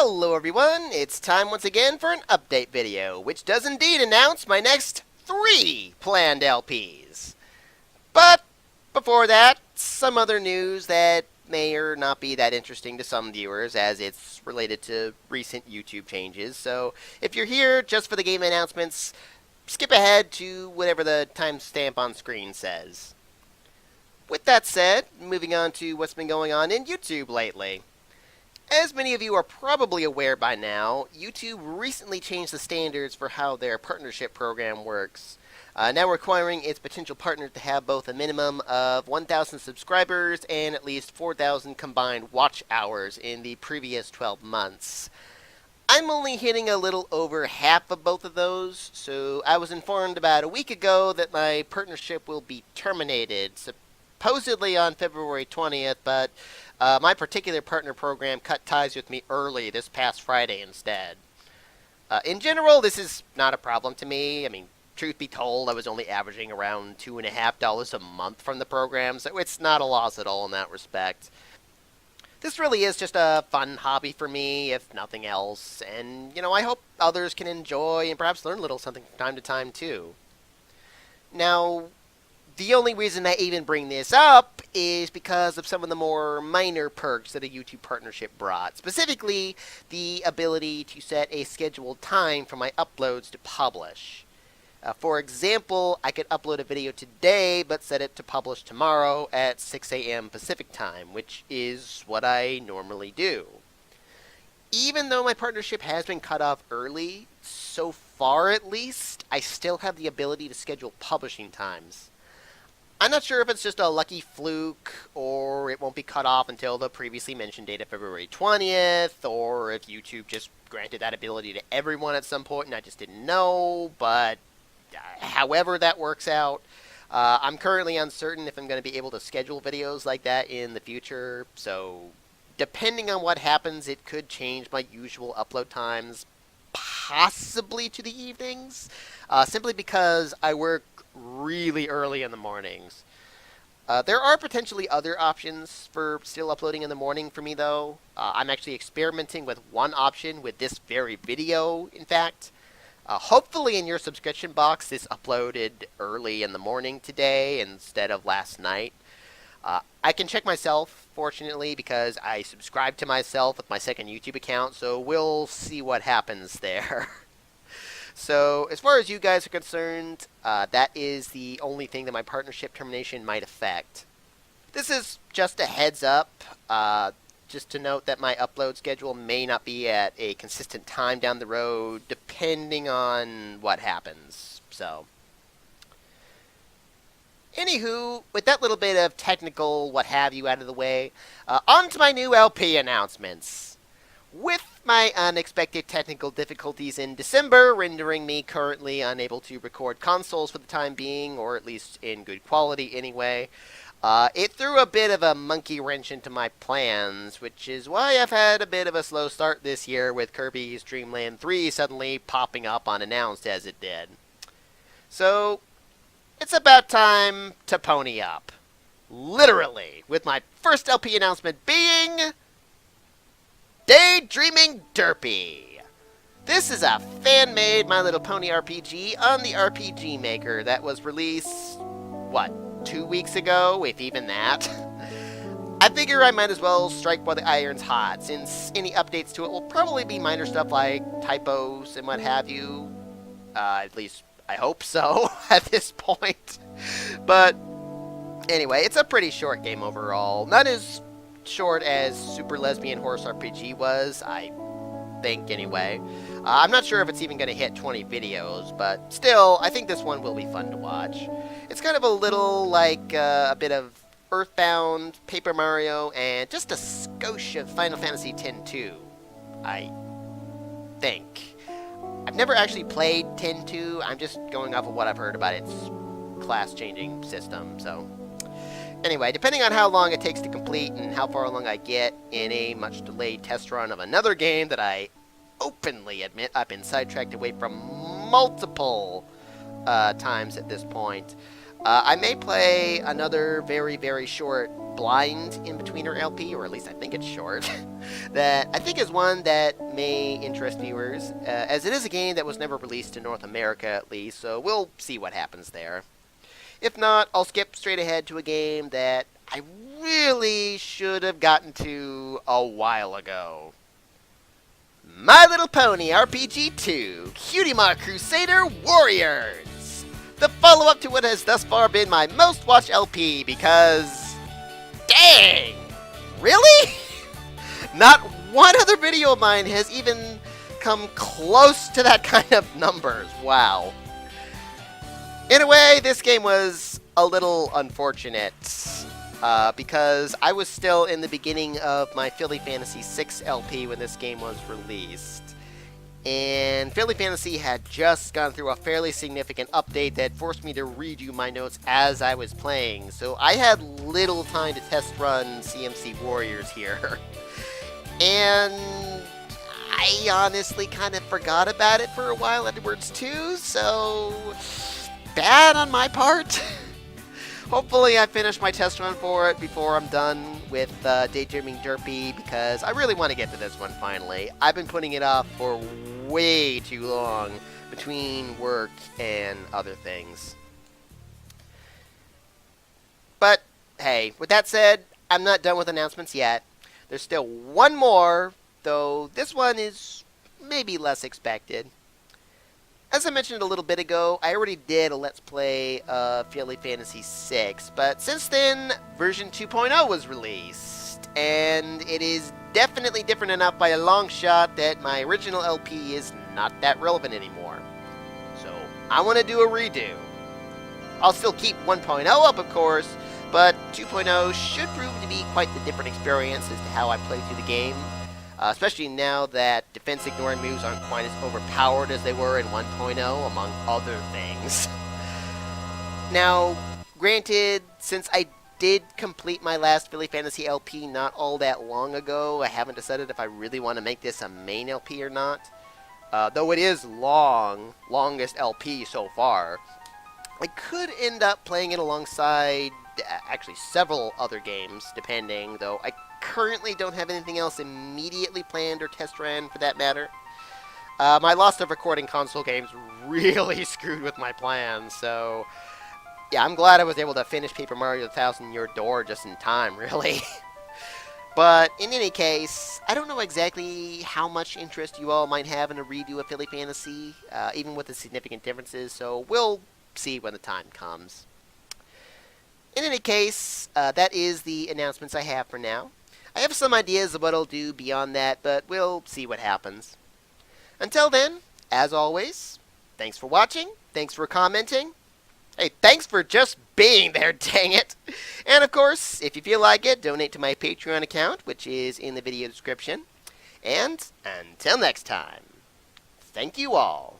Hello everyone, it's time once again for an update video, which does indeed announce my next 3 planned LPs. But before that, some other news that may or not be that interesting to some viewers, as it's related to recent YouTube changes. So if you're here just for the game announcements, skip ahead to whatever the timestamp on screen says. With that said, moving on to what's been going on in YouTube lately. As many of you are probably aware by now, YouTube recently changed the standards for how their partnership program works, now requiring its potential partners to have both a minimum of 1,000 subscribers and at least 4,000 combined watch hours in the previous 12 months. I'm only hitting a little over half of both of those, so I was informed about a week ago that my partnership will be terminated, supposedly on February 20th, but my particular partner program cut ties with me early this past Friday instead. In general, this is not a problem to me. I mean, truth be told, I was only averaging around $2.50 a month from the program, so it's not a loss at all in that respect. This really is just a fun hobby for me, if nothing else, and, I hope others can enjoy and perhaps learn a little something from time to time, too. Now, the only reason I even bring this up is because of some of the more minor perks that a YouTube partnership brought. Specifically, the ability to set a scheduled time for my uploads to publish. For example, I could upload a video today, but set it to publish tomorrow at 6 a.m. Pacific time, which is what I normally do. Even though my partnership has been cut off early, so far at least, I still have the ability to schedule publishing times. I'm not sure if it's just a lucky fluke, or it won't be cut off until the previously mentioned date of February 20th, or if YouTube just granted that ability to everyone at some point and I just didn't know, but however that works out, I'm currently uncertain if I'm going to be able to schedule videos like that in the future, so depending on what happens, it could change my usual upload times, possibly to the evenings, simply because I work really early in the mornings. There are potentially other options for still uploading in the morning for me, though. I'm actually experimenting with one option with this very video, in fact. Hopefully in your subscription box, this uploaded early in the morning today instead of last night. I can check myself, fortunately, because I subscribe to myself with my second YouTube account, so we'll see what happens there. So, as far as you guys are concerned, that is the only thing that my partnership termination might affect. This is just a heads up, just to note that my upload schedule may not be at a consistent time down the road, depending on what happens. So, anywho, with that little bit of technical what have you out of the way, on to my new LP announcements. With my unexpected technical difficulties in December rendering me currently unable to record consoles for the time being, or at least in good quality anyway, it threw a bit of a monkey wrench into my plans, which is why I've had a bit of a slow start this year with Kirby's Dream Land 3 suddenly popping up unannounced as it did. So, it's about time to pony up. Literally, with my first LP announcement being Daydreaming Derpy. This is a fan-made My Little Pony RPG on the RPG Maker that was released, 2 weeks ago, if even that? I figure I might as well strike while the iron's hot, since any updates to it will probably be minor stuff like typos and what have you. At least, I hope so, at this point. But, anyway, it's a pretty short game overall. Not as short as Super Lesbian Horse RPG was, I think anyway. I'm not sure if it's even going to hit 20 videos, but still, I think this one will be fun to watch. It's kind of a little like a bit of Earthbound, Paper Mario, and just a skosh of Final Fantasy X-2, I think. I've never actually played X-2, I'm just going off of what I've heard about its class-changing system, so anyway, depending on how long it takes to complete and how far along I get in a much delayed test run of another game that I openly admit I've been sidetracked away from multiple times at this point, I may play another very, very short Blind In-Betweener LP, or at least I think it's short, that I think is one that may interest viewers, as it is a game that was never released in North America at least, so we'll see what happens there. If not, I'll skip straight ahead to a game that I really should have gotten to a while ago. My Little Pony RPG 2, Cutie Mark Crusader Warriors! The follow-up to what has thus far been my most watched LP, because... dang! Really? Not one other video of mine has even come close to that kind of numbers. Wow. In a way, this game was a little unfortunate, because I was still in the beginning of my Philly Fantasy 6 LP when this game was released. And Philly Fantasy had just gone through a fairly significant update that forced me to redo my notes as I was playing, so I had little time to test run CMC Warriors here. And I honestly kind of forgot about it for a while afterwards too, so... bad on my part. Hopefully I finish my test run for it before I'm done with Daydreaming Derpy, because I really want to get to this one finally. I've been putting it off for way too long between work and other things. But hey, with that said, I'm not done with announcements yet. There's still one more, though this one is maybe less expected. As I mentioned a little bit ago, I already did a Let's Play of Philly Fantasy 6, but since then, version 2.0 was released, and it is definitely different enough by a long shot that my original LP is not that relevant anymore. So, I want to do a redo. I'll still keep 1.0 up, of course, but 2.0 should prove to be quite the different experience as to how I play through the game. Especially now that defense ignoring moves aren't quite as overpowered as they were in 1.0, among other things. Now, granted, since I did complete my last Philly Fantasy LP not all that long ago, I haven't decided if I really want to make this a main LP or not. Though it is longest LP so far, I could end up playing it alongside actually several other games, depending, though I currently don't have anything else immediately planned or test ran for that matter. My loss of recording console games really screwed with my plans, so yeah, I'm glad I was able to finish Paper Mario 1000 Year Door just in time, really. But in any case, I don't know exactly how much interest you all might have in a redo of Philly Fantasy, even with the significant differences, so we'll see when the time comes. In any case, that is the announcements I have for now. I have some ideas of what I'll do beyond that, but we'll see what happens. Until then, as always, thanks for watching, thanks for commenting. Hey, thanks for just being there, dang it! And of course, if you feel like it, donate to my Patreon account, which is in the video description. And until next time, thank you all.